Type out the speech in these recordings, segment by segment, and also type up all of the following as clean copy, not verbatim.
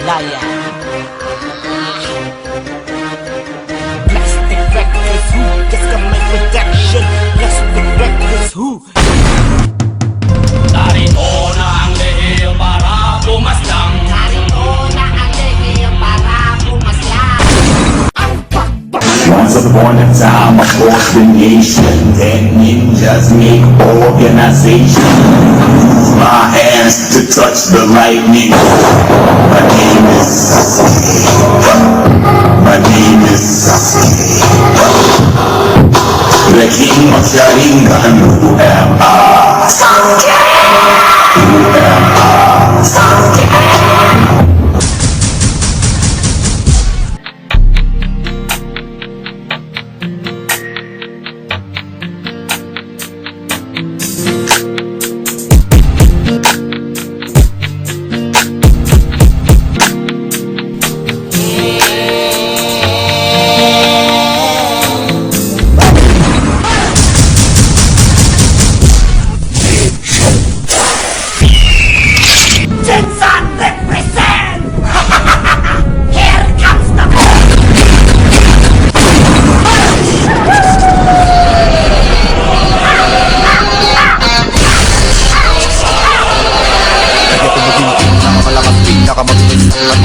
Laya. Plastic Records who? Just got my production. Plastic Records who? Narito na ang lehil para pumaslang. Narito na ang lehil para pumaslang. Once upon a time, across the nation, that ninjas make organization. Use my hands to touch the lightning. My name is Sasuke. The king of Sharingan. Who am I? Sasuke. Who am I? Sasuke. Jinsan represent! Here comes the Kaya ko maging pinakamalakas, pinakamabilis,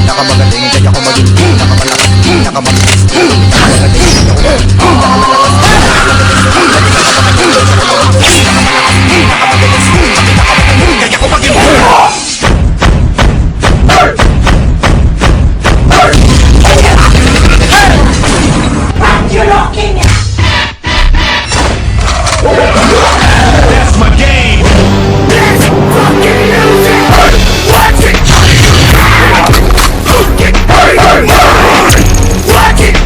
pinakamagaling. Kaya ko maging pinakamalakas, pinakamabilis, pinakamagaling. Kaya ko maging pinakamalakas, kaya ko maging you looking at? That's my game. Let's fucking use it! Watch it! Watch it!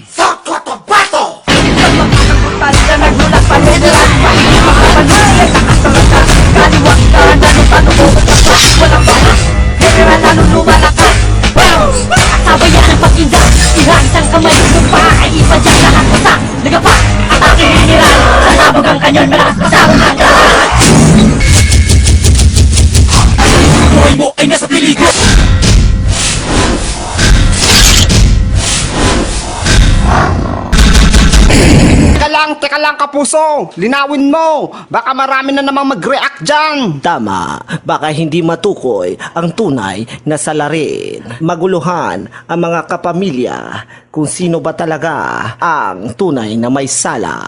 Sako to bato! Talita nagmula pa Nederland pa Makapanayag na kasalata Kaliwag ka na nung panubugot ka pa Walang balas General na nung lumalakas Bounce! Sabayan ang pag-inda Ihantang kamay ng pa Ay iba dyan lahat basta Nagapa Atake general Sasabog ang kanyon Malakas pasabog ang lahat Buhay mo ay nasa peligro. Teka lang kapuso, linawin mo, baka marami na namang mag-react dyan. Tama, baka hindi matukoy ang tunay na salarin. Maguluhan ang mga kapamilya kung sino ba talaga ang tunay na may sala.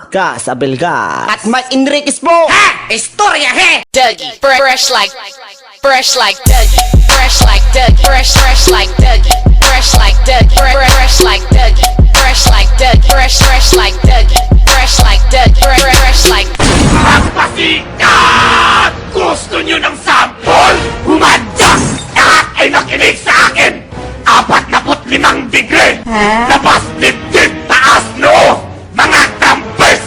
Gas Abelgas. At may Enriquez po. Ha! Istorya he! Dougie, fresh like Dougie, fresh like Dougie, fresh like Dougie, fresh like Dougie, fresh like Dougie, fresh like Dougie, fresh like Dougie, fresh like Dougie, fresh like. Ang pasikat! Gusto nyo ng sample? Humanda! Lahat ay nakinig sa akin! 45 degree! Labas dibdib taas no! Mga campers!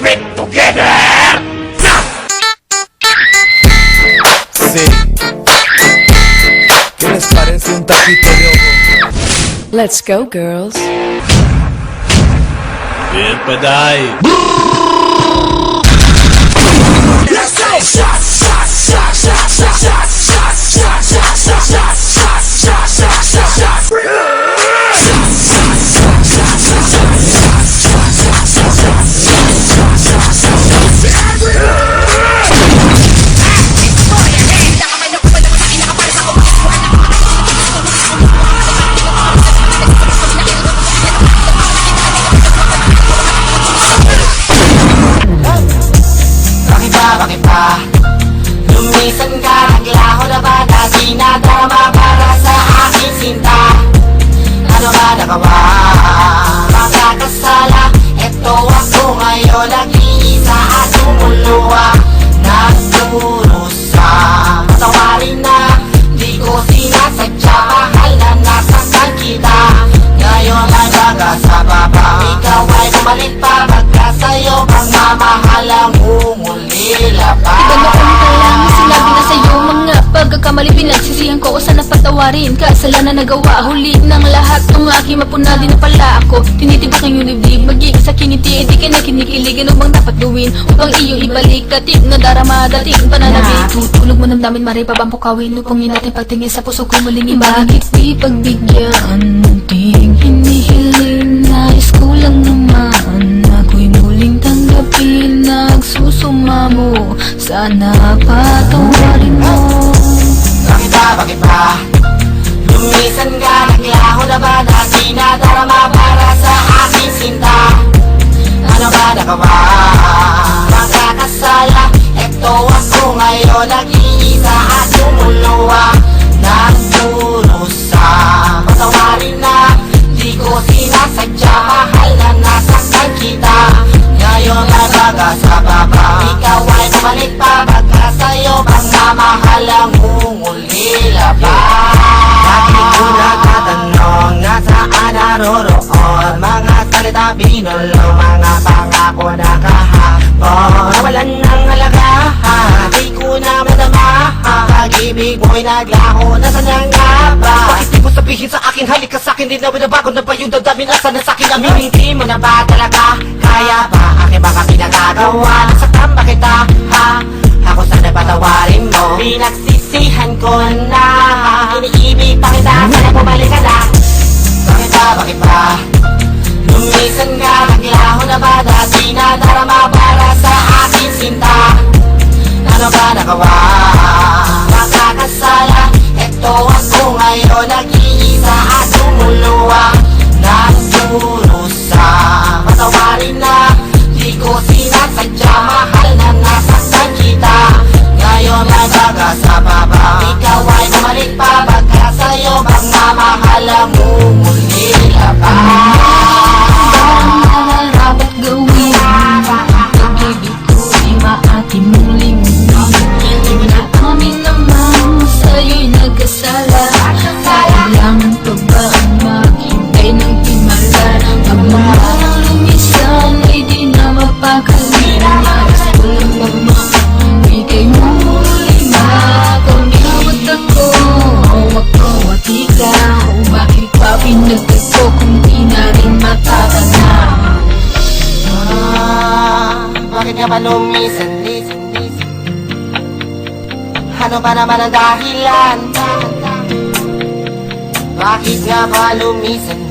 Fit together! Sí. ¿Qué les parece un taquito de ojo? Let's go, girls. Paday. Bakit ba? Lumisan ka, naglaho na ba na sinadrama para sa aking sinta? Ano ba nagawa? Magkakasala, eto ako ngayon nag-iisa at lumuluwa. Nagdurusa, patawarin na, di ko sinasadya, mahal na nasaktan kita. Ngayon ay sa baba, ikaw ay bumalik pa, magkasayo pang mamahal ang umulila pa. Ganoon ka lang, sinabi na sa'yo mga pagkakamali pinagsisihan ko, sana patawarin. Kasalanan nagawa, huli ng lahat ng aking mapuna. Di na pala ako tinitibak ang iyong dibdib. Magiging sa kiniti, di ka na kinikilig. Ano bang dapat gawin upang iyo ibalik? Katig na darama, dating pananabik. Tutulog mo ng damin, maray pa bang pukawin upang natin pagtingin sa puso ko muling iba. Bakit di pagbigyan munting hinihiling? Nais ko lang naman ako'y muling tanggapin. Nagsusumamo, sana patawarin mo. Bakit ba? Lumisan ka, naglaho na ba na dinadarama para sa aking sinta? Ano ba nagawa? Magkakasala, eto ako ngayon, nag-iisa at lumuluwa. Nagdurusa, patawarin na, di ko sinasadya. Mahal na nasaktan kita, ngayon ay baga sa baba. Ikaw ay bumalik pa, baka sa'yo bang mamahal ang ungulila pa? Bakit ko nagtatanong, nasaan naroroon? Mga salita binulong, mga pangako na kahapon. Nawalan ng halaga, di ko na madama. Pag-ibig mo'y naglaho, nasan na nga ba? Bakit di mo sabihin sa akin, halika sa'kin? Di na binabago na ba yung damdamin? Nasaan na sa'kin aminin? Di mo na ba talaga? Kaya ba? Aking baka pinagagawa? Nasaktan ba kita? Ha? Ako sana patawarin mo. Pinagsisihan ko na, iniibig pa kita, sana bumalik ka na. Bakit ba? Lumisan ka, naglaho na ba? Dati na darama para sa aking sinta. Ano ba nagawa? Makakasala, eto ako ngayon, nag-iisa at lumuluwa. Nagdurusa, patawarin na, di ko sinasadya. Mahal na nasaktan kita, ngayon ay baga sa baba. Ikaw ay bumalik pa, baka sa'yo bang mamahal ang umulila pa? Dapat gawin, pag-ibig ko ay maaari mong limutin. Di mo na kami naman sa'yo'y nagkasala. Kailangan pa ba ang maghintay ng himala? Pag mamarang lumisan ay di na mapakali. Nais ko lang magbigay mo muling makawat ako. Ako at ikaw, bakit pa pinagtagpo kung di na rin matatanaw? Bakit nga ba lumisan? Ano ba naman ang dahilan? Bakit nga ba lumisan?